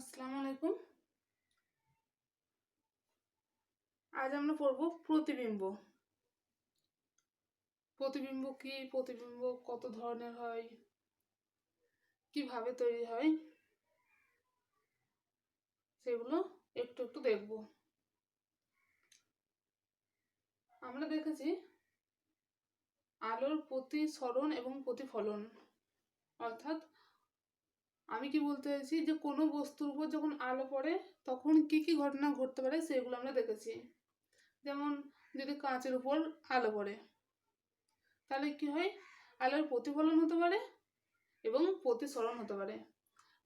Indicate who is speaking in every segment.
Speaker 1: আসসালামু আলাইকুম। আজ আমরা পড়ব প্রতিবিম্ব। প্রতিবিম্ব কি, প্রতিবিম্ব কত ধরনের হয়, কিভাবে তৈরি হয়, সেগুলো একটু একটু দেখব। আমরা দেখেছি আলোর প্রতিসরণ এবং প্রতিফলন, অর্থাৎ আমি কি বলতে চাইছি যে কোনো বস্তুর উপর যখন আলো পড়ে তখন কি কি ঘটনা ঘটতে পারে সেগুলো আমরা দেখেছি। যেমন যদি কাঁচের উপর আলো পড়ে তাহলে কি হয়, আলোর প্রতিফলন হতে পারে এবং প্রতিসরণ হতে পারে।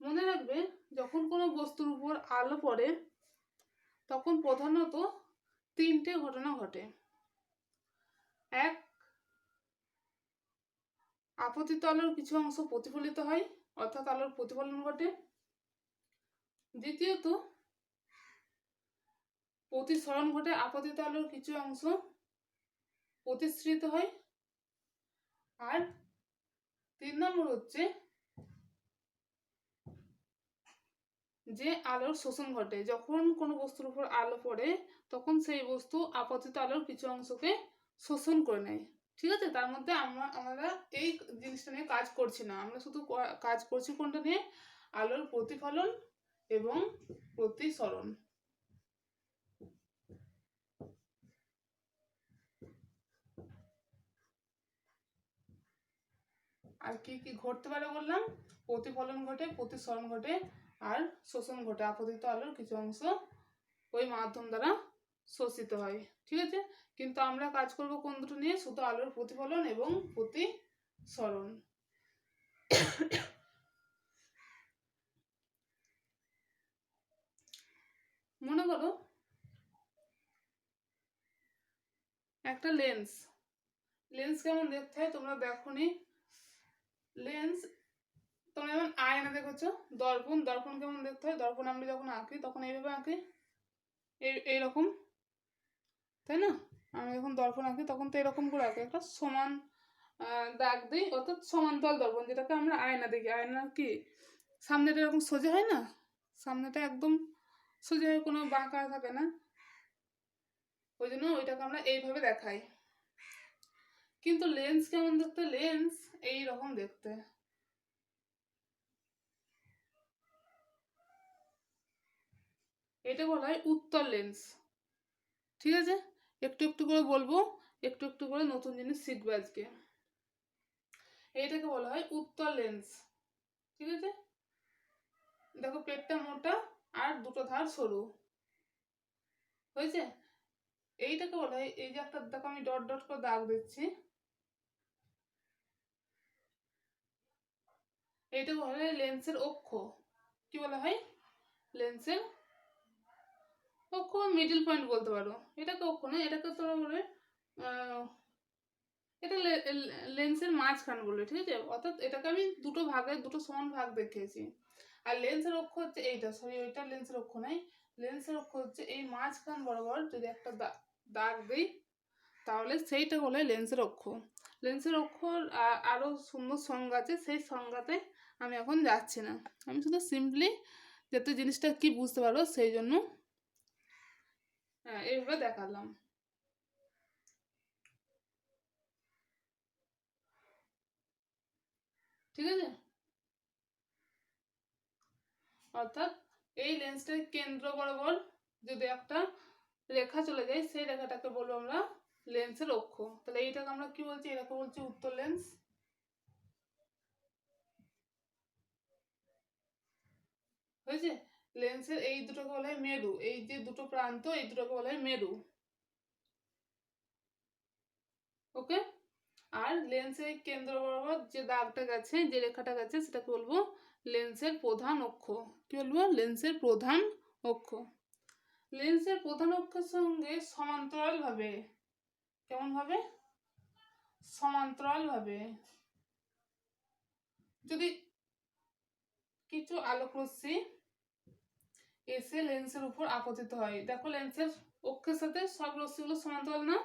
Speaker 1: মনে রাখবে, যখন কোনো বস্তুর উপর আলো পড়ে তখন প্রধানত তিনটে ঘটনা ঘটে। এক, আপতিত আলোর কিছু অংশ প্রতিফলিত হয়, অর্থাৎ আলোর প্রতিফলন ঘটে। দ্বিতীয়ত, প্রতিসরণ ঘটে, আপতিত আলোর কিছু অংশ প্রতিসৃত হয়। আর 3 নম্বর হচ্ছে যে আলোর শোষণ ঘটে। যখন কোনো বস্তুর উপর আলো পড়ে তখন সেই বস্তু আপতিত আলোর কিছু অংশকে শোষণ করে নেয়। ঠিক আছে, তার মধ্যে আমরা এই জিনিসটা নিয়ে কাজ করছি না, আমরা শুধু কাজ করছি কোনটা নিয়ে, আলোর প্রতিফলন এবং প্রতিসরণ। আর কি কি ঘটতে পারে বললাম, প্রতিফলন ঘটে, প্রতিসরণ ঘটে, আর শোষণ ঘটে। আপতিত আলোর কিছু অংশ ওই মাধ্যম দ্বারা শোষিত হয়। ঠিক আছে, কিন্তু আমরা কাজ করব কোন দুটো নিয়ে, শুধু আলোর প্রতিফলন এবং প্রতিসরণ। মনে করো একটা লেন্স। লেন্স কেমন দেখতে হয় তোমরা দেখোনি। লেন্স তোমরা যেমন আয়না দেখেছো, দর্পণ, দর্পণ কেমন দেখতে হয়, দর্পণ আমরা যখন আঁকি তখন এইভাবে আঁকি, এইরকম, তাই না? আমি যখন দর্পণ আঁকি তখন তো এরকম করে আঁকি, একটা সমান দাগ দিই, অর্থাৎ সমান্তরাল দর্পণ, যেটাকে আমরা আয়না দেখি। আয়না কি সামনেটা এরকম সোজা হয় না, সামনেটা একদম সোজা হয়ে কোনো বাঁকা থাকে না, ওই জন্য ওইটাকে আমরা এইভাবে দেখাই। কিন্তু লেন্স কেমন দেখতে, লেন্স এই রকম দেখতে। এটা বলা হয় উত্তল লেন্স। ঠিক আছে, একটু একটু করে বলবো, একটু একটু করে নতুন জিনিস শিখবে আজকে। এইটাকে বলা হয় উত্তল লেন্স। ঠিক আছে, দেখো পেটটা মোটা আর দুটো ধার সরু হয়েছে। এইটাকে বলা হয়, এই যে একটা দেখো আমি ডট ডট করে দাগ দিচ্ছি, এইটাকে বলা হয় লেন্সের অক্ষ। কি বলা হয়, লেন্সের অক্ষ, মিডল পয়েন্ট বলতে পারো। এটাকে অক্ষ নয়, এটাকে তোমরা বলবে এটা লেন্সের মাঝখান বলবে। ঠিক আছে, অর্থাৎ এটাকে আমি দুটো ভাগে, দুটো সমান ভাগ দেখিয়েছি। আর লেন্সের অক্ষ হচ্ছে এইটা, সরি ওইটা লেন্সের অক্ষ নয়। লেন্সের অক্ষ হচ্ছে এই মাঝখান বরাবর যদি একটা দাগ দিই তাহলে সেইটা বলে লেন্সের অক্ষ। লেন্সের অক্ষর আরও সুন্দর সংজ্ঞা আছে, সেই সংজ্ঞাতে আমি এখন যাচ্ছি না। আমি শুধু সিম্পলি যাতে জিনিসটা কি বুঝতে পারো সেই জন্য এইভাবে দেখালাম। ঠিক আছে, অর্থাৎ এই লেন্সটার কেন্দ্র বরাবর যদি একটা রেখা চলে যায় সেই রেখাটাকে বলবো আমরা লেন্সের অক্ষ। তাহলে এইটাকে আমরা কি বলছি, এটাকে বলছি উত্তল লেন্স। হয়েছে, লেন্সের এই দুটোকে বলা হয় মেরু, এই যে দুটো প্রান্ত এই দুটোকে বলা হয় মেরু। ওকে, আর লেন্সের কেন্দ্র বরাবর যে দাগটা গেছে, যে রেখাটা গেছে, সেটাকে বলবো লেন্সের প্রধান অক্ষ। কি বলবো, লেন্সের প্রধান অক্ষ। লেন্সের প্রধান অক্ষের সঙ্গে সমান্তরাল ভাবে, কেমন ভাবে, সমান্তরাল ভাবে যদি কিছু আলোক রশ্মি এসে লেন্সের উপর আপতিত হয়, দেখো লেন্সের অক্ষের সাথে সব রশ্মিগুলো সমান্তরাল না,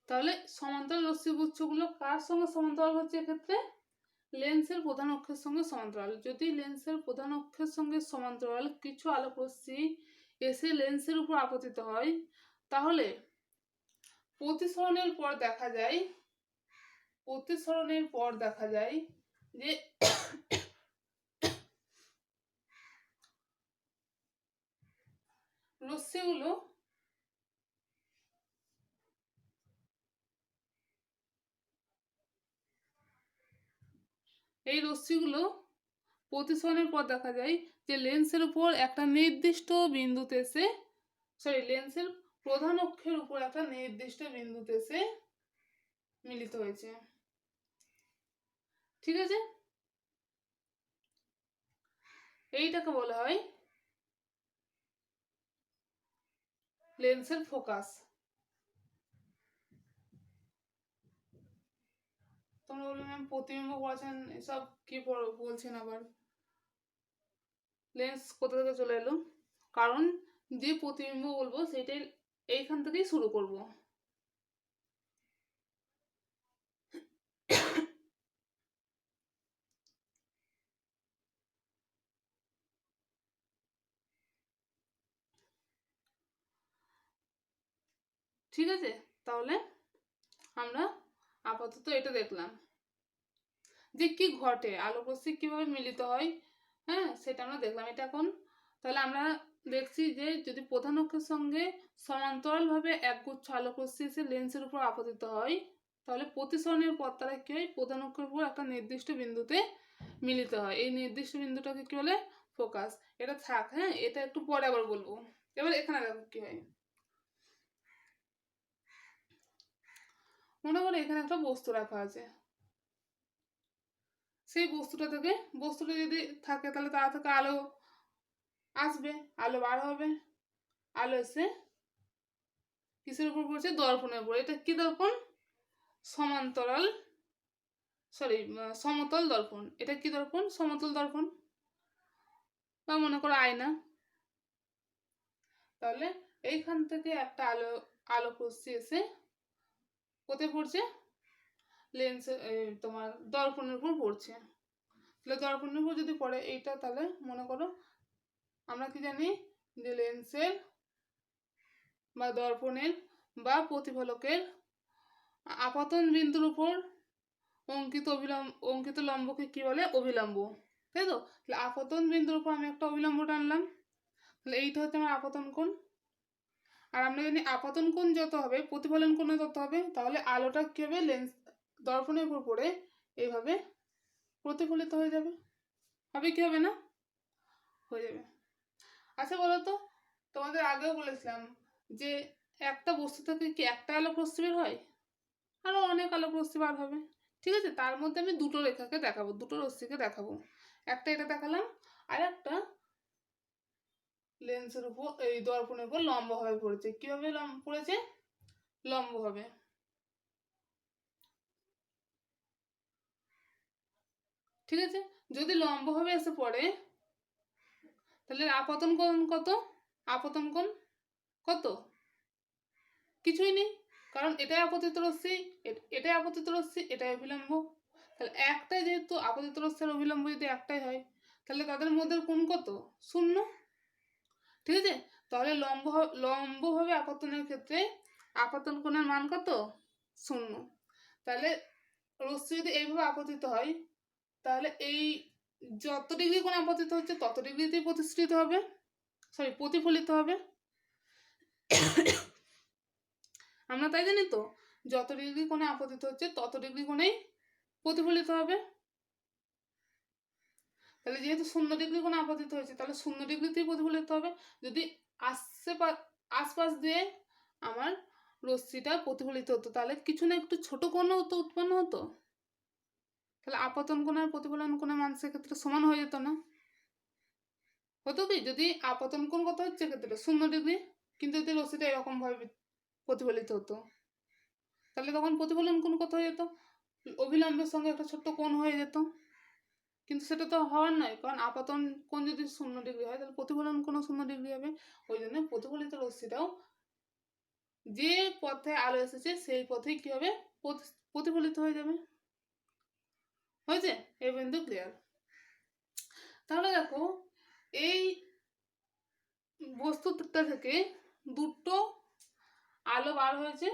Speaker 1: তাহলে সমান্তরাল রশ্মিগুচ্ছগুলো কার সঙ্গে সমান্তরাল হচ্ছে এক্ষেত্রে, লেন্সের প্রধান অক্ষের সঙ্গে সমান্তরাল। যদি লেন্সের প্রধান অক্ষের সঙ্গে সমান্তরাল কিছু আলোকরশ্মি এসে লেন্সের উপর আপতিত হয়, তাহলে প্রতিসরণের পর দেখা যায় যে রশ্মিগুলো প্রতিসরণের পর দেখা যায় যে লেন্সের উপর একটা নির্দিষ্ট বিন্দুতে এসে লেন্সের প্রধান অক্ষের উপর একটা নির্দিষ্ট বিন্দুতে এসে মিলিত হয়েছে। ঠিক আছে, এইটাকে বলা হয় লেন্সের ফোকাস। তোমরা বলবে ম্যাম প্রতিবিম্ব পড়াচ্ছেন, এসব কি বলছেন আবার, লেন্স কোথা থেকে চলে এলো? কারণ যে প্রতিবিম্ব বলবো সেটাই এইখান থেকেই শুরু করব। ঠিক আছে, তাহলে আমরা আপাতত এটা দেখলাম যে কি ঘটে, আলোকরশ্মি কিভাবে মিলিত হয়, হ্যাঁ সেটা আমরা দেখলাম। এটা এখন তাহলে আমরা দেখছি যে যদি প্রধান অক্ষের সঙ্গে সমান্তরালভাবে একগুচ্ছ আলোকরশ্মি এসে লেন্সের উপর আপতিত হয়, তাহলে প্রতিসরণের পর তারা কি হয়, প্রধান অক্ষের উপর একটা নির্দিষ্ট বিন্দুতে মিলিত হয়। এই নির্দিষ্ট বিন্দুটাকে কি বলে? ফোকাস। এটা থাক, হ্যাঁ এটা একটু পরে আবার বলবো। এবার এখানে দেখো কি হয়। মনে করো এখানে একটা বস্তু রাখা আছে, সেই বস্তুটা যদি থাকে তাহলে তার থেকে আলো আসবে, আলো বার হবে, আলো এসে কিসের উপর পড়ছে? দর্পণের উপর। এটা কি দর্পণ? সমান্তরাল সমতল দর্পণ। এটা কি দর্পণ? সমতল দর্পণ, বা মনে করো আয়না। তাহলে এইখান থেকে একটা আলোকরশ্মি এসে কোথায় পড়ছে? লেন্স তোমার দর্পণের উপর পড়ছে। তাহলে দর্পণের উপর যদি পড়ে এইটা, তাহলে মনে করো আমরা কি জানি যে লেন্সের বা দর্পণের বা প্রতিফলকের আপতন বিন্দুর উপর অঙ্কিত লম্বকে কি বলে? অভিলম্ব, তাই তো? তাহলে আপতন বিন্দুর উপর আমি একটা অভিলম্ব টানলাম, তাহলে এইটা হচ্ছে আমার আপতন কোণ। আর আমরা জানি আপতন কোণ যত হবে প্রতিফলন কোণ তত হবে। তাহলে আলোটা কি হবে? লেন্স দর্পণের উপর পড়ে এইভাবে প্রতিফলিত হয়ে যাবে। হবে কি হবে না? হয়ে যাবে। আচ্ছা বলো তো, তোমাদের আগেও বলেছিলাম যে একটা বস্তু থেকে কি একটা আলোকরশ্মি বের হয়? আরো অনেক আলোকরশ্মি বার হবে। ঠিক আছে, তার মধ্যে আমি দুটো রেখাকে দেখাবো, দুটো রশ্মিকে দেখাবো। একটা এটা দেখালাম, আর একটা লেন্সের উপর এই দর্পণের উপর লম্বভাবে পড়েছে। কিভাবে পড়েছে? লম্বভাবে। ঠিক আছে, যদি লম্বভাবে এসে পড়ে তাহলে আপতন কোণ কত? আপতন কোণ কত? কিছুই নেই, কারণ এটাই আপতিত রশ্মি, এটাই আপতিত রশ্মি, এটাই অভিলম্ব। তাহলে একটাই, যেহেতু আপতিত রশ্মির অভিলম্ব যদি একটাই হয়, তাহলে তাদের মধ্যে কোণ কত? শূন্য। ঠিক আছে, তাহলে লম্বভাবে আপতনের ক্ষেত্রে আপতন কোণের মান কত? শূন্য। তাহলে রশ্মি যদি এইভাবে আপতিত হয়, তাহলে এই যত ডিগ্রি কোণ আপতিত হচ্ছে তত ডিগ্রিতেই প্রতিফলিত হবে। আমরা তাই জানি তো, যত ডিগ্রি কোণে আপতিত হচ্ছে তত ডিগ্রি কোণেই প্রতিফলিত হবে। তাহলে যেহেতু 0 ডিগ্রি কোণে আপতিত হয়েছে, তাহলে 0 ডিগ্রিতেই প্রতিফলিত হবে। যদি আশপাশ দিয়ে আমার রশ্মিটা প্রতিফলিত হতো, তাহলে কিছু না একটু ছোট কোণও তো উৎপন্ন হতো। তাহলে আপতন কোণ আর প্রতিফলন কোণের মান সেক্ষেত্রে সমান হয়ে যেত না? হতো কি? যদি আপতন কোণ কত হচ্ছে ক্ষেত্রে 0 ডিগ্রি, কিন্তু যদি রশ্মিটা এরকম ভাবে প্রতিফলিত হতো, তাহলে তখন প্রতিফলন কোণ কত হয়ে যেত? অভিলম্বের সঙ্গে একটা ছোট্ট কোণ হয়ে যেত। কিন্তু সেটা তো হওয়ার নয়, কারণ আপতন কোণ যদি 0 ডিগ্রি হয় তাহলে প্রতিফলন কোণও 0 ডিগ্রি হবে। ওই জন্য প্রতিফলিত রশ্মিটাও যে পথে আলো এসেছে সেই পথেই কি হবে? প্রতিফলিত হয়ে যাবে। হয়েছে? এই বিন্দু ক্লিয়ার। তাহলে দেখো এই বস্তুটা থেকে দুটো আলো বার হয়েছে,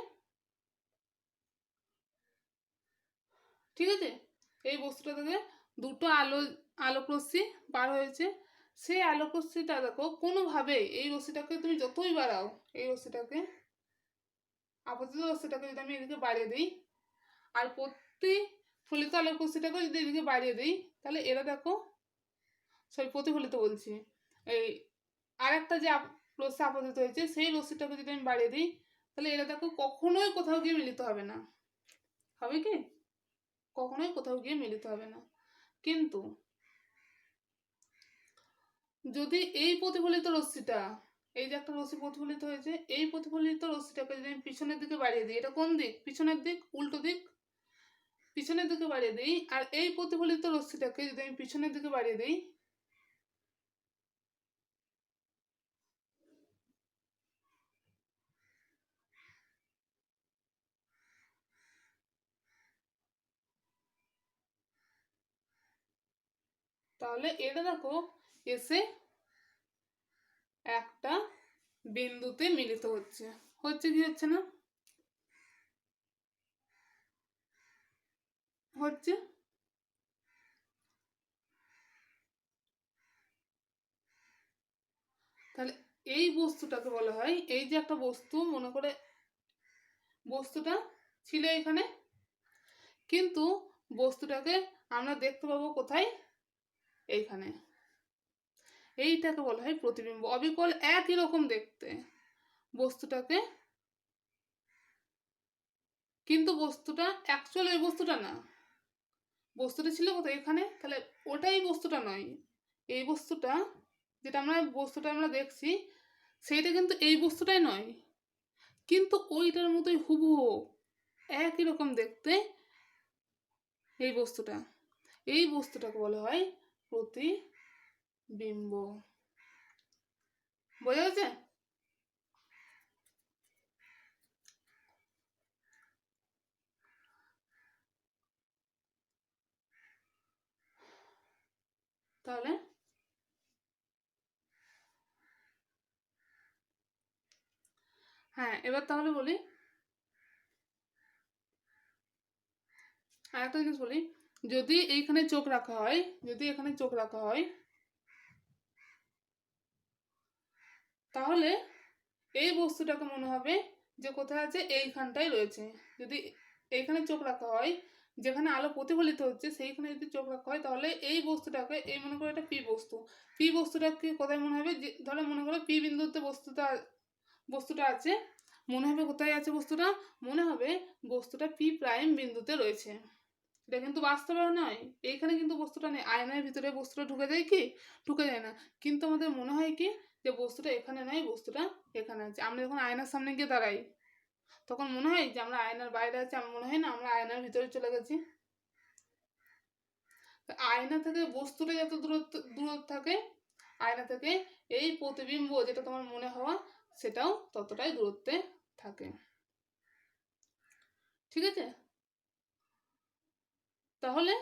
Speaker 1: ঠিক আছে? এই বস্তুটা থেকে দুটো আলোক রশ্মি বার হয়েছে। সেই আলোক রশ্মিটা দেখো কোনোভাবে এই রশ্মিটাকে তুমি যতই বাড়াও, এই রশ্মিটাকে আপাতত রশ্মিটাকে যদি আমি এদিকে বাড়িয়ে দিই আর প্রতিফলিত আলোক রশ্মিটাকে যদি এদিকে বাড়িয়ে দিই, তাহলে এরা দেখো, সরি প্রতিফলিত বলছি, এই আরেকটা যে রশ্মি আপতিত হয়েছে সেই রশ্মিটাকে যদি আমি বাড়িয়ে দিই, তাহলে এরা দেখো কখনোই কোথাও গিয়ে মিলিত হবে না। হবে কি? কখনোই কোথাও গিয়ে মিলিত হবে না। কিন্তু যদি এই প্রতিফলিত রশ্মিটা, এই যে একটা রশ্মি প্রতিফলিত হয়েছে, এই প্রতিফলিত রশ্মিটাকে যদি আমি পিছনের দিকে বাড়িয়ে দিই, এটা কোন দিক? পিছনের দিক, উল্টো দিক, পিছনের দিকে বাড়িয়ে দিই। আর এই প্রতিফলিত রশ্মিটাকে যদি আমি পিছনের দিকে বাড়িয়ে দিই, তাহলে এটা দেখো এসে একটা বিন্দুতে মিলিত হচ্ছে। হচ্ছে কি হচ্ছে না? হচ্ছে। তাহলে এই বস্তুটাকে বলা হয়, এই যে একটা বস্তু, মনে করে বস্তুটা ছিল এখানে, কিন্তু বস্তুটাকে আমরা দেখতে পাবো কোথায়? এইখানে। এইটাকে বলা হয় প্রতিবিম্ব। অবিকল একই রকম দেখতে বস্তুটাকে, কিন্তু বস্তুটা অ্যাকচুয়াল ওই বস্তুটা না। বস্তুটা ছিল কোথায়? এখানে। তাহলে ওটাই বস্তুটা নয়। এই বস্তুটা যেটা বস্তুটা আমরা দেখছি সেইটা কিন্তু এই বস্তুটাই নয়, কিন্তু ওইটার মতোই হুবহু একই রকম দেখতে এই বস্তুটা। এই বস্তুটাকে বলা হয় প্রতিবিম্ব। বোঝা গেছে? তাহলে হ্যাঁ, এবার তাহলে বলি আর একটা জিনিস বলি, যদি এইখানে চোখ রাখা হয়, যদি এখানে চোখ রাখা হয়, তাহলে এই বস্তুটাকে মনে হবে যে কোথায় আছে? এইখানটাই রয়েছে। যদি এইখানে চোখ রাখা হয়, যেখানে আলো প্রতিফলিত হচ্ছে সেইখানে যদি চোখ রাখা হয়, তাহলে এই বস্তুটাকে, এই মনে করো এটা পি বস্তু, পি বস্তুটাকে কোথায় মনে হবে? যে ধরো মনে করো পি বিন্দুতে বস্তুটা আছে, মনে হবে কোথায় আছে বস্তুটা? মনে হবে বস্তুটা পি প্রাইম বিন্দুতে রয়েছে। এটা কিন্তু বাস্তবে নয়। এইখানে কিন্তু বস্তুটা নেই। আয়নার ভিতরে বস্তুটা ঢুকে যায় কি? ঢুকে যায় না। কিন্তু আমাদের মনে হয় কি যে বস্তুটা এখানে নয়, বস্তুটা এখানে আছে। আমরা যখন আয়নার সামনে গিয়ে দাঁড়াই তখন মনে হয় যে আমরা আয়নার বাইরে আছি, আমার মনে হয় না আমরা আয়নার ভিতরে চলে গেছি। আয়না থেকে বস্তুটা যত দূরত্ব থাকে, আয়না থেকে এই প্রতিবিম্ব যেটা তোমার মনে হওয়া, সেটাও ততটাই দূরত্বে থাকে। ঠিক আছে? তাহলে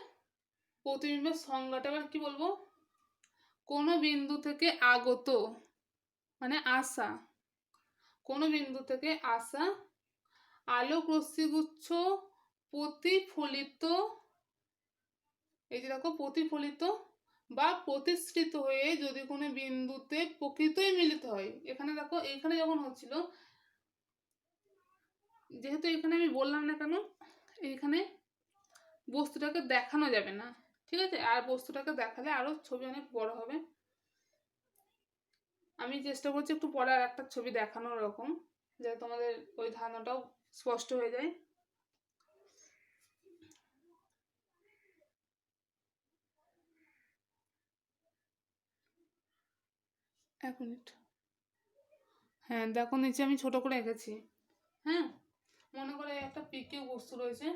Speaker 1: প্রতিবিম্বের সংজ্ঞাটা এবার কি বলবো? কোনো বিন্দু থেকে আগত মানে আসা, কোনো বিন্দু থেকে আসা আলোক রশ্মিগুচ্ছ প্রতিফলিত, এই যে দেখো প্রতিফলিত বা প্রতিসৃত হয়ে যদি কোনো বিন্দুতে প্রকৃতই মিলিত হয়। এখানে দেখো এইখানে যখন হচ্ছিল, যেহেতু এখানে আমি বললাম না কেন এইখানে বস্তুটাকে দেখানো যাবে না, ঠিক আছে? আর বস্তুটাকে দেখালে আরো ছবি অনেক বড় হবে। আমি চেষ্টা করছি একটু পরে আর একটা ছবি দেখানোর রকম, যাতে তোমাদের ওই ধারণাটাও স্পষ্ট হয়ে যায়। এক মিনিট। হ্যাঁ দেখো, নিচে আমি ছোট করে এঁকেছি। হ্যাঁ, মনে করে একটা পিকিউ বস্তু রয়েছে।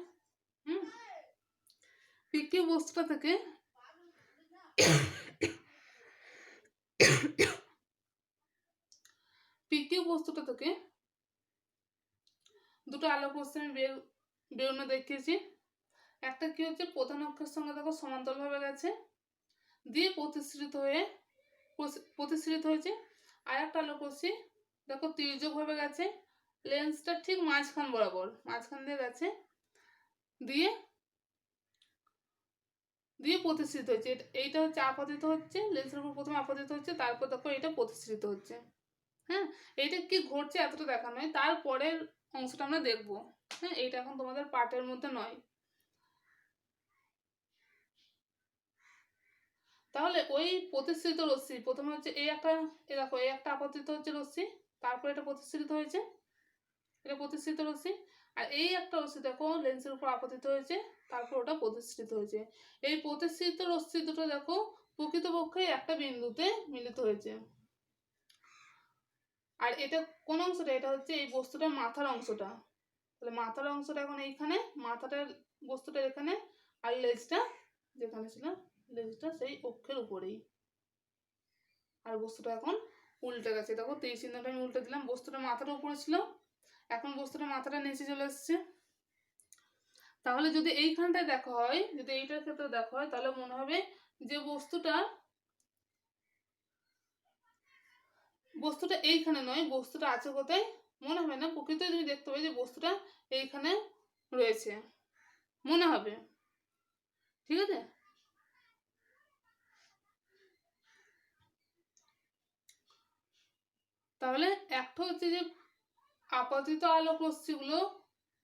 Speaker 1: হুম, পিকিউ বস্তুটা থেকে পিকিউ বস্তুটা থেকে দুটো আলোক রশ্মি আমি বেরোনো দেখিয়েছি। একটা কি হচ্ছে প্রধান অক্ষের সঙ্গে দেখো সমান্তরালভাবে গেছে, দিয়ে প্রতিসৃত হয়েছে। আর একটা আলোক রশ্মি দেখো তির্যকভাবে গেছে, লেন্সটা ঠিক মাঝখান বরাবর, মাঝখান দিয়ে গেছে, দিয়ে দিয়ে প্রতিসৃত হচ্ছে। এইটা হচ্ছে আপতিত হচ্ছে, লেন্সের উপর প্রথমে আপতিত হচ্ছে, তারপর দেখো এটা প্রতিসৃত হচ্ছে। হ্যাঁ, এইটা কি ঘটছে এতটা দেখানো হয়, তারপরের অংশটা আমরা দেখবো। হ্যাঁ, এইটা এখন তোমাদের পাঠের মধ্যে নয়। তাহলে ওই প্রতিসৃত রশ্মি প্রথমে হচ্ছে এই একটা, দেখো এই একটা আপতিত হচ্ছে রশ্মি, তারপর এটা প্রতিসৃত হয়েছে, এটা প্রতিসৃত রশ্মি। আর এই একটা রশ্মি দেখো লেন্সের উপর আপতিত হয়েছে, তারপর ওটা প্রতিসৃত হয়েছে। এই প্রতিসৃত রশ্মি দুটো দেখো প্রকৃতপক্ষে একটা বিন্দুতে মিলিত হয়েছে। আর এটা কোন অংশটা, এটা হচ্ছে এই বস্তুটার মাথার অংশটা। তাহলে মাথার অংশটা এখন এইখানে, মাথাটার বস্তুটা এখানে, আর লেজটা যেখানে ছিল, লেজটা সেই অক্ষের উপরেই। আর বস্তুটা এখন উল্টে গেছে, দেখো তীর চিহ্নটা আমি উল্টে দিলাম। বস্তুটা মাথাটা উপরে ছিল, এখন বস্তুটা মাথাটা নিচে চলে এসছে। তাহলে যদি এইখানটায় দেখা হয়, যদি এইটার ক্ষেত্রে দেখা হয়, তাহলে মনে হবে যে বস্তুটা এইখানে নয়, বস্তুটা আছে কোথায় মনে হবে না, প্রকৃত তুমি দেখতে পাবে যে বস্তুটা এইখানে রয়েছে মনে হবে। ঠিক আছে, তাহলে একটা হচ্ছে যে আপতিত আলোক রশ্মিগুলো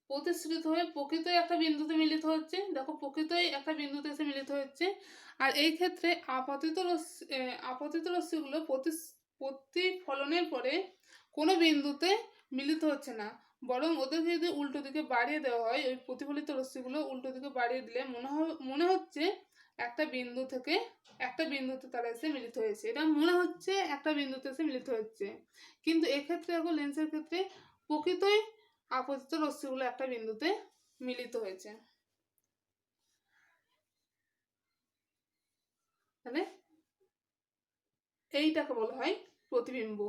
Speaker 1: প্রতিসৃত হয়ে প্রকৃতই একটা বিন্দুতে মিলিত হচ্ছে, দেখো প্রকৃতই একটা বিন্দুতে এসে মিলিত হচ্ছে। আর এই ক্ষেত্রে আপতিত রশ্মিগুলো প্রতিফলনের পরে কোনো বিন্দুতে মিলিত হচ্ছে না, বরং ওদেরকে যদি উল্টো দিকে বাড়িয়ে দেওয়া হয়, ওই প্রতিফলিত রশ্মিগুলো উল্টো দিকে বাড়িয়ে দিলে মনে হচ্ছে একটা বিন্দুতে তারা এসে মিলিত হয়েছে, এটা মনে হচ্ছে একটা বিন্দুতে এসে মিলিত হচ্ছে। কিন্তু এক্ষেত্রে দেখো লেন্সের ক্ষেত্রে প্রকৃতই আপতিত রশ্মিগুলো একটা বিন্দুতে মিলিত হয়েছে। তাহলে এইটাকে বলা হয় প্রতিবিম্ব।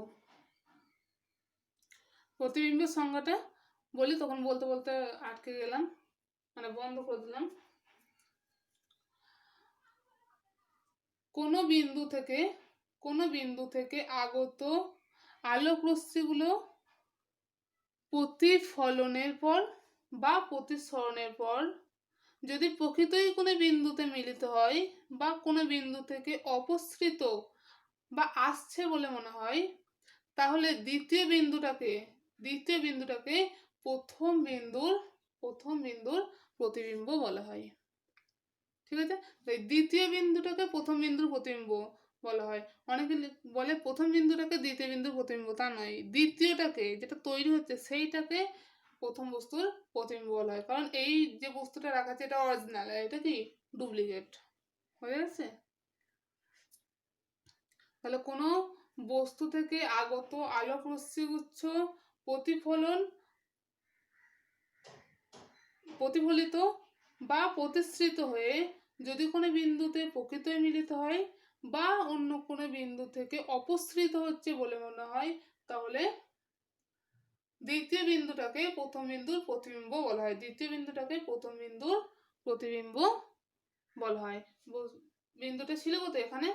Speaker 1: প্রতিবিম্বের সংজ্ঞাটা বলি, তখন বলতে বলতে আটকে গেলাম, মানে বন্ধ করে দিলাম। কোনো বিন্দু থেকে আগত আলোক রশ্মিগুলো প্রতিফলনের পর বা প্রতিসরণের পর যদি প্রকৃতই কোনো বিন্দুতে মিলিত হয় বা কোনো বিন্দু থেকে অপসৃত বা আসছে বলে মনে হয়, তাহলে দ্বিতীয় বিন্দুটাকে প্রথম বিন্দুর প্রতিবিম্ব বলা হয়। ঠিক আছে, দ্বিতীয় বিন্দুটাকে প্রথম বিন্দুর প্রতিবিম্ব বলা হয়। অনেকে বলে প্রথম বিন্দুটাকে দ্বিতীয় বিন্দুর প্রতিবিম্ব, তা নয়, দ্বিতীয়টাকে যেটা তৈরি হচ্ছে সেইটাকে প্রথম বস্তুর প্রতিবিম্ব বলা হয়। কারণ এই যে বস্তুটা রাখা আছে এটা অরিজিনাল, এটা কি ডুপ্লিকেট হয়ে গেছে। তাহলে কোনো বস্তু থেকে আগত আলোক রশ্মিগুচ্ছ প্রতিফলিত বা প্রতিসৃত হয়ে যদি কোনো বিন্দুতে প্রকৃতই মিলিত হয় বা অন্য কোনো বিন্দু থেকে অপসৃত হচ্ছে বলে মনে হয়, তাহলে দ্বিতীয় বিন্দুটাকে প্রথম বিন্দুর প্রতিবিম্ব বলা হয়। বিন্দুটা ছিল কোথায়, এখানে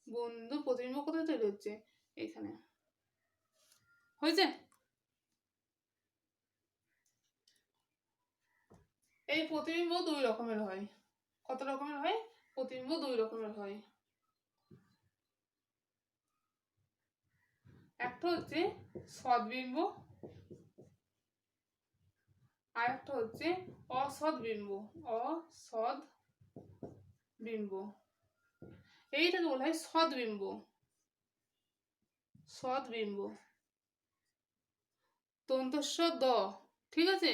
Speaker 1: বিন্দুর প্রতিবিম্ব কোথায় তৈরি হচ্ছে, এখানে হয়েছে। এই প্রতিবিম্ব দুই রকমের হয়। কত রকমের হয়? প্রতিবিম্ব দুই রকমের হয়। একটা হচ্ছে সদ্বিম্ব, আর একটা হচ্ছে অসদ্বিম্ব। এইটাকে বলা হয় সদ্বিম্ব। তন্তস্ব দ, ঠিক আছে,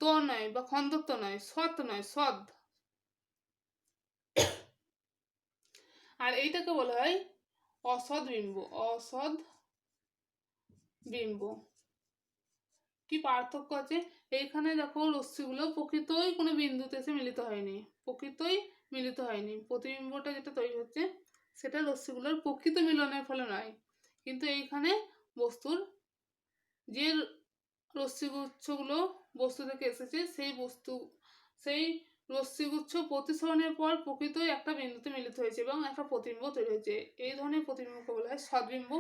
Speaker 1: তো নয় বা খন্দত্ব নয়, সৎ নয়, সদ। আর এইটাকে বলা হয় অসৎ বিম্ব। কি পার্থক্য আছে? এইখানে দেখো রশ্মিগুলো প্রকৃতই কোনো বিন্দুতে এসে মিলিত হয়নি, প্রতিবিম্বটা যেটা তৈরি হচ্ছে সেটা রশ্মিগুলোর প্রকৃত মিলনের ফলে নয়। কিন্তু এইখানে বস্তুর যে রশ্মিগুচ্ছগুলো বস্তু থেকে এসেছে, সেই সেই রশ্মিগুচ্ছ প্রতিসরণের পর প্রকৃতই একটা বিন্দুতে মিলিত হয়েছে এবং একটা প্রতিবিম্ব তৈরি হয়েছে। এই ধরনের প্রতিবিম্বকে বলা হয় সদ্বিম্ব।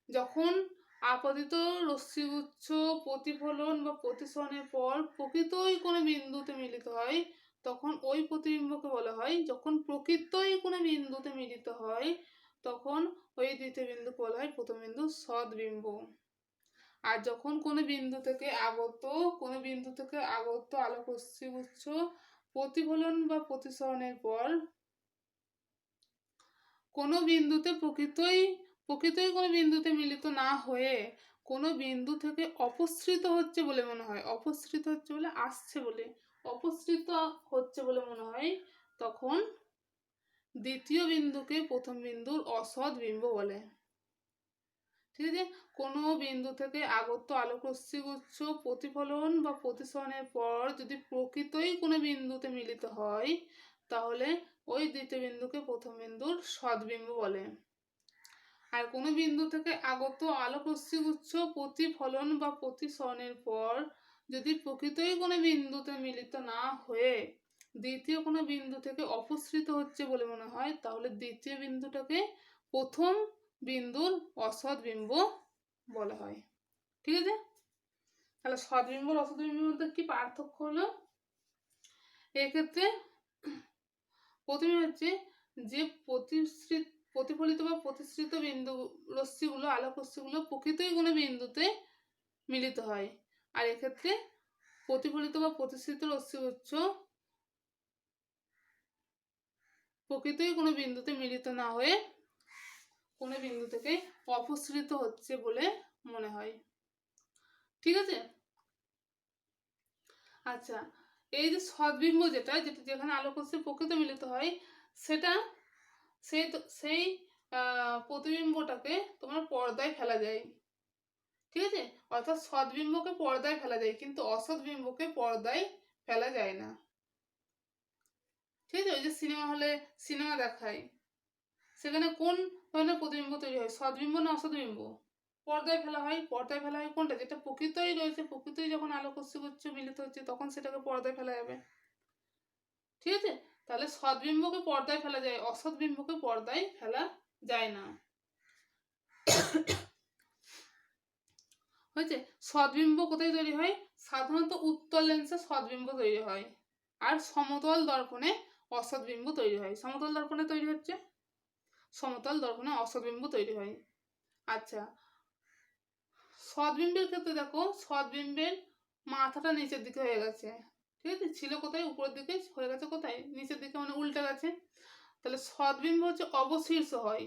Speaker 1: যখন আপতিত রশ্মিগুচ্ছ প্রতিফলন বা প্রতিসরণের পর প্রকৃতই কোনো বিন্দুতে মিলিত হয় তখন ওই প্রতিবিম্বকে বলা হয়, যখন প্রকৃতই কোনো বিন্দুতে মিলিত হয় তখন ওই দ্বিতীয় বিন্দুকে বলা হয় প্রথম বিন্দু সদ্বিম্ব। আর যখন কোনো বিন্দু থেকে আগত আলোকরশ্মিগুচ্ছ প্রতিফলন বা প্রতিসরণের পর কোনো বিন্দুতে প্রকৃতই কোনো বিন্দুতে মিলিত না হয়ে কোনো বিন্দু থেকে অপসৃত হচ্ছে বলে মনে হয়, অপসৃত হচ্ছে বলে মনে হয়, তখন দ্বিতীয় বিন্দুকে প্রথম বিন্দুর অসৎ বিম্ব বলে। ঠিক আছে, কোনো বিন্দু থেকে আগত আলোকরশ্মিগুচ্ছ প্রতিফলন বা প্রতিসরণের পর যদি প্রকৃতই কোনো বিন্দুতে মিলিত হয় তাহলে ওই দ্বিতীয় বিন্দুকে প্রথম বিন্দুর সদ্বিম্ব বলে। আর কোনো বিন্দু থেকে আগত আলোকরশ্মিগুচ্ছ প্রতিফলন বা প্রতিসরণের পর যদি প্রকৃতই কোনো বিন্দুতে মিলিত না হয়ে দ্বিতীয় কোনো বিন্দু থেকে অপসৃত হচ্ছে বলে মনে হয় তাহলে দ্বিতীয় বিন্দুটাকে প্রথম বিন্দুর অসৎ বিম্ব বলা হয়। ঠিক আছে, তাহলে সদ্বিম্ব আর অসৎ বিম্বের মধ্যে কি পার্থক্য হলো? এক্ষেত্রে প্রথমে হচ্ছে যে প্রতিফলিত বা প্রতিসৃত বিন্দু রশ্মিগুলো আলোক রশ্মিগুলো প্রকৃতই কোনো বিন্দুতে মিলিত হয়, আর এক্ষেত্রে প্রতিফলিত বা প্রতিসৃত রশ্মিগুচ্ছ প্রকৃতই কোনো বিন্দুতে মিলিত না হয়ে কোনো বিন্দু থেকে অপসৃত হচ্ছে বলে মনে হয়। ঠিক আছে, আচ্ছা, এই যে সদ্বিম্ব যেখানে আলোক রশ্মি প্রকৃত মিলিত হয় সেটা সেই প্রতিবিম্বটাকে তোমার পর্দায় ফেলা যায়। ঠিক আছে, অর্থাৎ সদ্বিম্বকে পর্দায় ফেলা যায় কিন্তু অসৎবিম্বকে পর্দায় ফেলা যায় না। ঠিক আছে, ওই যে সিনেমা হলে সিনেমা দেখায় সেখানে কোন ধরনের প্রতিবিম্ব তৈরি হয়, সদ্বিম্ব না অসৎবিম্ব? পর্দায় ফেলা হয় কোনটা? যেটা প্রকৃতই রয়েছে, প্রকৃতই যখন আলোক রশ্মিগুচ্ছ মিলিত হচ্ছে তখন সেটাকে পর্দায় ফেলা যাবে। ঠিক আছে, তাহলে সদ্বিম্বকে পর্দায় ফেলা যায়, অসৎবিম্বকে পর্দায় ফেলা যায় না। হয়েছে, সদ্বিম্ব কোথায় তৈরি হয়? সাধারণত উত্তল লেন্সে সদ্বিম্ব তৈরি হয় আর সমতল দর্পণে অসৎবিম্ব তৈরি হয়। সমতল দর্পণে তৈরি হচ্ছে, সমতল দর্পণে অসৎবিম্ব তৈরি হয়। আচ্ছা, সদ্বিম্বের ক্ষেত্রে দেখো, সদ্বিম্বের মাথাটা নিচের দিকে হয়ে গেছে। ঠিক আছে, ছিল কোথায়? উপরের দিকে, হয়ে গেছে কোথায়? নিচের দিকে, মানে উল্টে গেছে। তাহলে সদ্বিম্ব হচ্ছে অবশীর্ষ হয়।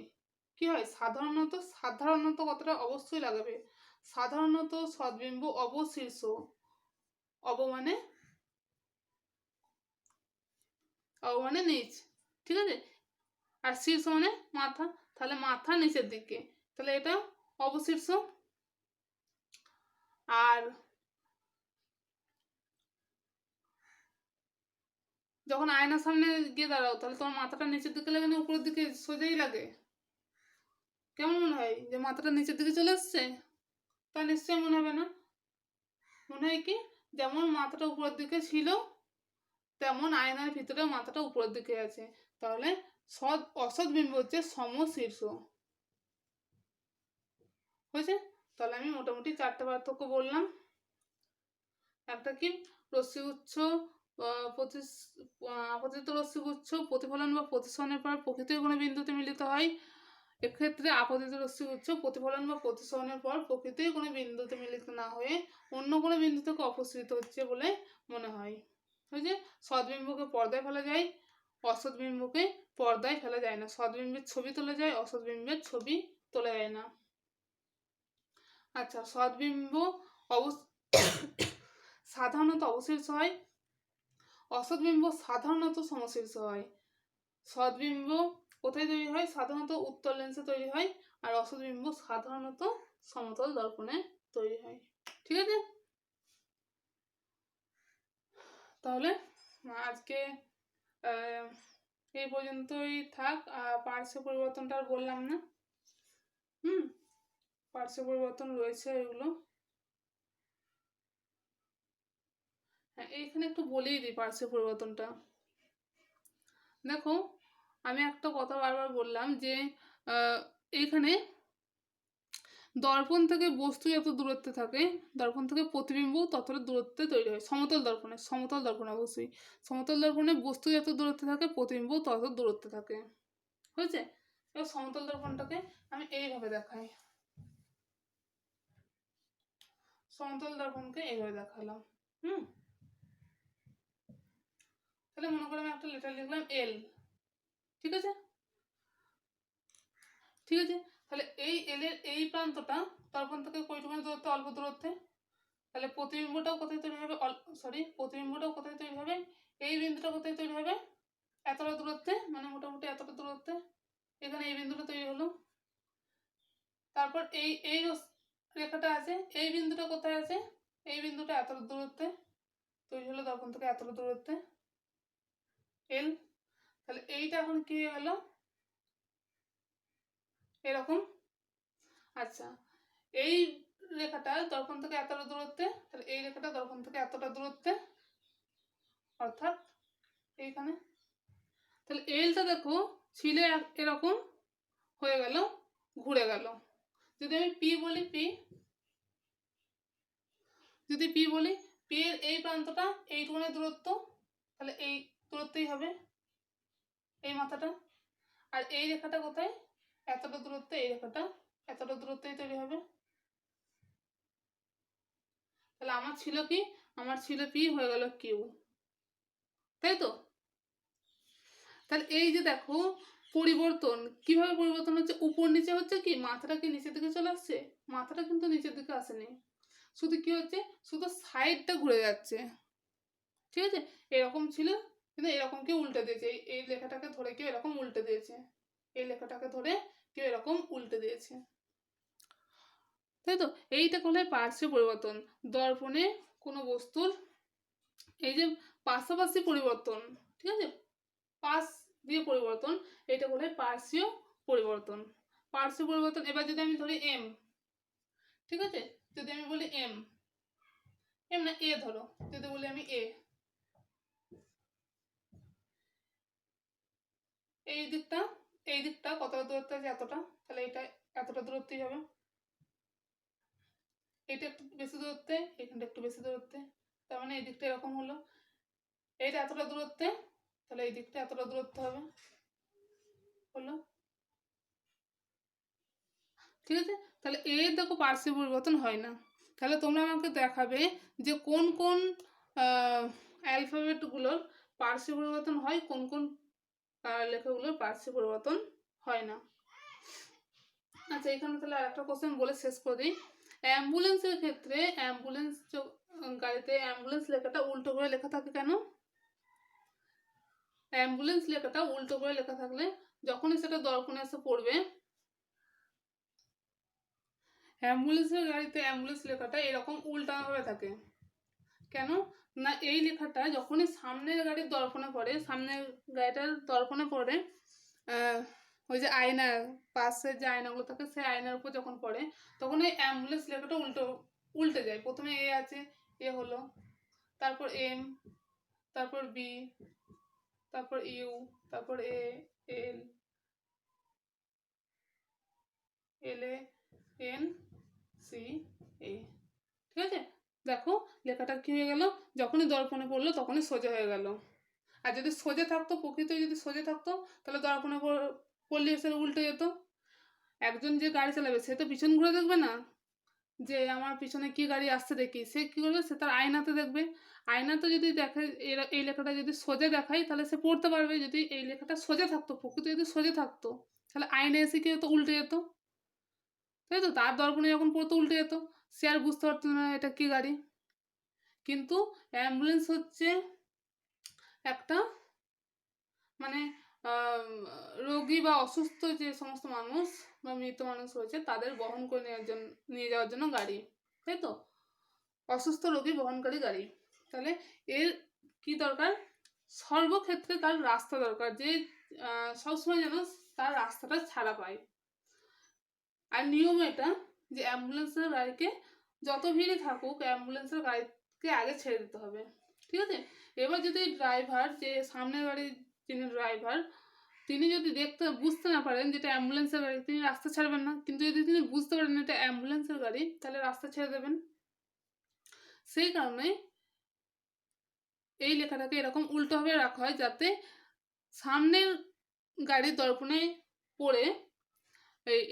Speaker 1: কি হয়? সাধারণত কথাটা অবশ্যই লাগাবে। সাধারণত সদ্বিম্ব অবশীর্ষ, মানে নিচ। ঠিক আছে, আর শীর্ষ মানে মাথা, তাহলে মাথা নিচের দিকে, তাহলে এটা অবশীর্ষ। আর যখন আয়নার সামনে গিয়ে দাঁড়াও তাহলে তোমার মাথাটা নিচের দিকে লাগে না উপরের দিকে সোজাই লাগে? কেমন মনে হয়? যে মাথাটা নিচের দিকে চলে আসছে? তা নিশ্চয়ই মনে হবে না। মনে হয় কি, যেমন মাথাটা উপরের দিকে ছিল তেমন আয়নার ভিতরে মাথাটা উপরের দিকে আছে। তাহলে অসৎ বিম্ব হচ্ছে সমশীর্ষ। হয়েছে, তাহলে আমি মোটামুটি 4টে পার্থক্য বললাম। একটা কি, রশ্মিগুচ্ছ আপতিত রশ্মিগুচ্ছ প্রতিফলন বা প্রতিসরণের পর প্রকৃতই কোনো বিন্দুতে মিলিত হয়। এক্ষেত্রে আপতিত রশ্মিগুচ্ছ প্রতিফলন বা প্রতিসরণের পর প্রকৃতই কোনো বিন্দুতে মিলিত না হয়ে অন্য কোনো বিন্দু থেকে অপসৃত হচ্ছে বলে মনে হয়। ওই যে সদ্বিম্বকে পর্দায় ফেলা যায়, অসৎবিম্বকে পর্দায় ফেলা যায় না। সদ্বিম্বের ছবি তোলা যায়, অসৎবিম্বের ছবি তোলা যায় না। আচ্ছা, সদ্বিম্ব সাধারণত অবশীর্ষ হয়, অসৎবিম্ব সাধারণত সমশীর্ষ হয়। সদ্বিম্ব কোথায় তৈরি হয়? সাধারণত উত্তল লেন্সে তৈরি হয়, আর অসৎবিম্ব সাধারণত সমতল দর্পণে তৈরি হয়। ঠিক আছে, তাহলে আজকে এই পর্যন্তই থাক। পার্শ্ব পরিবর্তনটা আর বললাম না। পার্শ্ব পরিবর্তন রয়েছে এগুলো। হ্যাঁ, এইখানে একটু বলেই দিই পার্শ্ব পরিবর্তনটা। দেখো, আমি একটা কথা বারবার বললাম যে এইখানে দর্পণ থেকে বস্তু যত দূরত্বে থাকে, দর্পণ থেকে প্রতিবিম্ব ততটা দূরত্বে তৈরি হয়। সমতল দর্পণে অবশ্যই সমতল দর্পণে বস্তু যত দূরত্বে থাকে প্রতিবিম্ব তত দূরত্বে থাকে। হয়েছে? এবার সমতল দর্পণটাকে আমি এইভাবে দেখাই। সমতল দর্পণকে এইভাবে দেখালাম। তাহলে মনে করো আমি একটা লেটার লিখলাম এল। ঠিক আছে? ঠিক আছে, তাহলে এই এল এর এই প্রান্তটা দর্পণ থেকে কয়টুকুনি দূরত্বে? অল্প দূরত্বে। তাহলে প্রতিবিম্বটাও কোথায় তৈরি হবে? প্রতিবিম্বটাও কোথায় তৈরি হবে? এই বিন্দুটা কোথায় তৈরি হবে? এতটা দূরত্বে, মানে মোটামুটি এতটা দূরত্বে। এখানে এই বিন্দুটা তৈরি হলো। তারপর এই এই রেখাটা আছে, এই বিন্দুটা কোথায় আছে? এই বিন্দুটা এতটা দূরত্বে তৈরি হলো দর্পণ থেকে এতটা দূরত্বে এল। তাহলে এইটা এখন কি হয়ে গেল? এরকম। আচ্ছা, এই রেখাটা দর্পণ থেকে এতটা দূরত্বে, তাহলে এই রেখাটা দর্পণ থেকে এতটা দূরত্বে, অর্থাৎ এইখানে। তাহলে এলটা দেখো ছিল এরকম, হয়ে গেল, ঘুরে গেল। যদি আমি পি বলি, পি এর এই প্রান্তটা এইটুকুনি দূরত্ব, তাহলে এই দূরত্বই হবে এই মাথাটা। আর এই রেখাটা কোথায়? এতটা দূরত্বে, এই রেখাটা এতটা দূরত্বেই তৈরি হবে। তাহলে আমার ছিল কি? আমার ছিল পি, হয়ে গেল কিউ, তাই তো? তাহলে এই যে দেখো পরিবর্তন কিভাবে পরিবর্তন হচ্ছে, উপর নিচে হচ্ছে কি? মাথাটা কি নিচের দিকে চলে আসছে? মাথাটা কিন্তু নিচের দিকে আসেনি, শুধু কি হচ্ছে? শুধু সাইডটা ঘুরে যাচ্ছে। ঠিক আছে, এরকম ছিল কিন্তু এরকম কেউ উল্টে দিয়েছে, এই লেখাটাকে ধরে কেউ এরকম উল্টে দিয়েছে, এই লেখাটাকে ধরে কেউ এরকম উল্টে দিয়েছে, তাই তো? এইটা হলো পার্শ্ব পরিবর্তন। দর্পণে কোনো বস্তুর এই যে পাশাপাশি পরিবর্তন, ঠিক আছে, পাশ দিয়ে পরিবর্তন, এটা বলে পার্শ্বীয় পরিবর্তন। পার্শ্ব পরিবর্তন। এবার যদি আমি ধরি এম, ঠিক আছে, যদি আমি বলি এম, এম না এ ধরো, যদি বলি আমি এ, এই দিকটা কতটা দূরত্ব আছে? এতটা, তাহলে এটা এতটা দূরত্বই হবে। এটা একটু বেশি দূরত্বে, এখানটা একটু বেশি দূরত্বে, তার মানে এই দিকটা এরকম হলো। এইটা এতটা দূরত্বে, তাহলে এই দিকটা এতটা দূরত্ব হবে, হলো। ঠিক আছে, তাহলে এর দেখো পার্শ্ব পরিবর্তন হয় না। তাহলে তোমরা আমাকে দেখাবে যে কোন কোন অ্যালফাবেটগুলোর পার্শ্ব পরিবর্তন হয়, কোন কোন লেখাগুলোর পার্শ্ব পরিবর্তন হয় না। আচ্ছা, এখানে তাহলে আরেকটা কোশ্চেন বলে শেষ করে দিই। অ্যাম্বুলেন্সের ক্ষেত্রে গাড়িতে অ্যাম্বুলেন্স লেখাটা উল্টো করে লেখা থাকে কেন? অ্যাম্বুলেন্স লেখাটা উল্টো করে লেখা থাকলে যখনই সেটা দর্পণে এসে পড়বে, অ্যাম্বুলেন্সের গাড়িতে অ্যাম্বুলেন্স লেখাটা এরকম উল্টাভাবে থাকে কেন? না, এই লেখাটা যখনই সামনের গাড়ির দর্পণে পড়ে, সামনের গাড়িটার দর্পণে পড়ে, ওই যে আয়নার পাশের যে আয়নাগুলো থাকে সেই আয়নার উপর যখন পড়ে, তখন এই অ্যাম্বুলেন্স লেখাটা উল্টে যায়। প্রথমে এ আছে, এ হলো, তারপর এম, তারপর বি, তারপর ইউ, তারপর এ, এল, এল এ, এন, সি, এ। ঠিক আছে, দেখো লেখাটা কি হয়ে গেল? যখনই দর্পণে পড়লো তখনই সোজা হয়ে গেল। আর যদি সোজা থাকতো, প্রকৃত যদি সোজা থাকতো, তাহলে দর্পণে পড়লে সে উল্টে যেত। একজন যে গাড়ি চালাবে সে তো পিছন ঘুরে দেখবে না যে আমার পিছনে কি গাড়ি আসছে দেখি, সে কি করবে? সে তার আয়নাতে দেখবে। আয়নাতে যদি দেখে এই লেখাটা যদি সোজা দেখাই তাহলে সে পড়তে পারবে। যদি এই লেখাটা সোজা থাকতো, প্রকৃত যদি সোজা থাকতো, তাহলে আয়না এসে কি হতো? উল্টে যেত, তাই তো? তার দর্পণে যখন পড়তো উল্টে যেত, সে আর বুঝতে পারতো না এটা কি গাড়ি। কিন্তু অ্যাম্বুলেন্স হচ্ছে একটা, মানে রোগী বা অসুস্থ যে সমস্ত মানুষ বা মৃত মানুষ রয়েছে তাদের বহন করে নিয়ে যাওয়ার জন্য গাড়ি, তাই তো? অসুস্থ রোগী বহনকারী গাড়ি। তাহলে এর কি দরকার? সর্বক্ষেত্রে তার রাস্তা দরকার, যে সবসময় যেন তার রাস্তাটা ছাড়া পায়। আর নিয়ম এটা যে অ্যাম্বুলেন্সের গাড়িকে যত ভিড়ে থাকুক, অ্যাম্বুলেন্সের গাড়িকে আগে ছেড়ে দিতে হবে। ঠিক আছে। এবার যদি ড্রাইভার, যে সামনের গাড়ির যিনি ড্রাইভার, তিনি যদি বুঝতে না পারেন যেটা অ্যাম্বুলেন্সের গাড়ি, তিনি রাস্তা ছাড়বেন না। কিন্তু যদি তিনি বুঝতে পারেন এটা অ্যাম্বুলেন্সের গাড়ি, তাহলে রাস্তা ছেড়ে দেবেন। সেই কারণে এই লেখাটাকে এরকম উল্টোভাবে রাখা হয়, যাতে সামনের গাড়ির দর্পণে পড়ে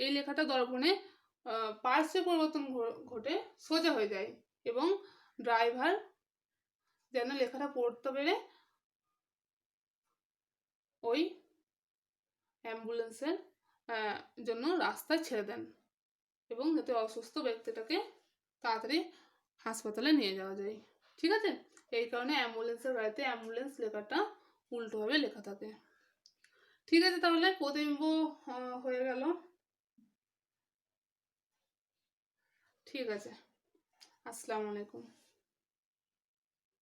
Speaker 1: এই লেখাটা দর্পণে পার্শ্বে পরিবর্তন ঘটে সোজা হয়ে যায়, এবং ড্রাইভার যেন লেখাটা পড়তে পেরে ওই অ্যাম্বুলেন্সের জন্য রাস্তা ছেড়ে দেন, এবং যাতে অসুস্থ ব্যক্তিটাকে তাড়াতাড়ি হাসপাতালে নিয়ে যাওয়া যায়। ঠিক আছে। এই কারণে অ্যাম্বুলেন্সের গাড়িতে অ্যাম্বুলেন্স লেখাটা উল্টোভাবে লেখা থাকে। ঠিক আছে, তাহলে প্রতিবিম্ব হয়ে গেল। ঠিক আছে, আসসালামু আলাইকুম।